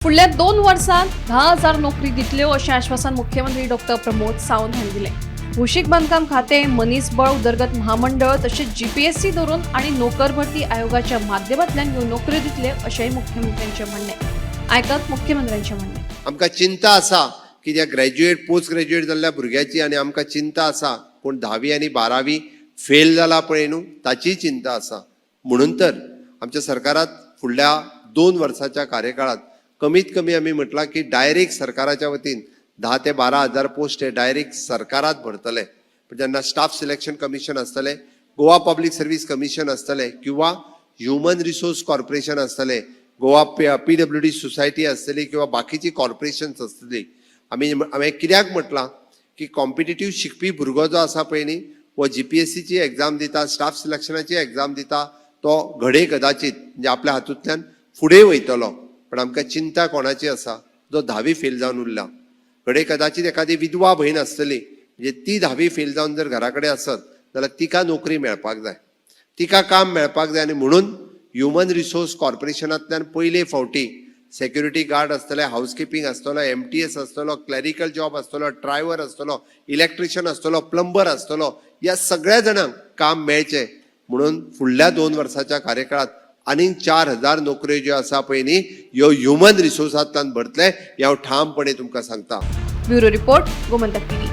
फुडल्या 2 वर्षांत 10,000 नोकरी दितल्यो अशें आश्वासन मुख्यमंत्री डॉ. प्रमोद सावंत हांणी दिलें। भौशीक बांदकाम खातें, मनीसबळ उदरगत महामंडळ तशेंच जीपीएससी धरून आनी नोकर भरती आयोगाच्या माध्यमांतल्यान ह्यो नोकऱ्यो दितले अशेंय मुख्यमंत्र्यांचें म्हणणें। आयकत मुख्यमंत्र्यांचें म्हणणें। आमकां चिंता आसा की त्या ग्रॅज्युएट पोस्ट ग्रॅज्युएट जाल्ल्या भुरग्याची आनी आमकां चिंता आसा कोण 10वी आनी 12वी फेल जाला पळय न्हू ताची चिंता आसा। म्हणून तर आमच्या सरकारात फुडल्या 2 वर्साच्या कार्यकाळात कमीत कमी आमी म्हटलां की डायरेक्ट सरकाराच्या वतीन 10 ते 12 हजार पोस्ट हे डायरेक्ट सरकारात भरतले। पण जेन्ना स्टाफ सिलेक्शन कमिशन आसतले, गोवा पब्लीक सर्वीस कमिशन आसतले किंवा ह्युमन रिसोर्स कॉर्पोरेशन आसतले, गोवा PWD सोसायटी आसतली किंवा बाकीची कॉर्पोरेशन्स आसतली, हांवें कित्याक म्हटलां की कॉम्पिटिटीव शिकपी भुरगो जो आसा पळय न्ही वो जीपीएससीची एग्जाम दिता, स्टाफ सिलेक्शनाची एग्जाम दिता, तो घडये कदाचित म्हणजे आपल्या हातूंतल्यान फुडें वयतलो। पण आमकां चिंता कोणाची आसा जो 10वी फेल जावन उरला। घडये कदाचित एखादी विधवा भयण आसतली म्हणजे ती 10वी फेल जावन जर घरा कडेन आसत जाल्यार तिका नोकरी मेळपाक जाय, तिका काम मेळपाक जाय। आनी म्हणून ह्युमन रिसोर्स कॉर्पोरेशनांतल्यान पयले फावटी सेक्युरिटी गार्ड आसतले, हाऊसकीपिंग आसतलो, MTS आसतलो, क्लॅरिकल जॉब आसतलो, ड्रायव्हर आसतलो, इलेक्ट्रिशियन आसतलो, प्लंबर आसतलो, ह्या सगळ्या जाणांक काम मेळचें म्हणून फुडल्या 2 वर्साच्या कार्यकाळात आनीक 4,000 नोकऱ्यो ज्यो आसा पळय न्ही ह्यो ह्युमन रिसोर्सांतल्यान भरतले, ह्या हांव ठामपणे तुमकां सांगता। Bureau report, Gomantak TV.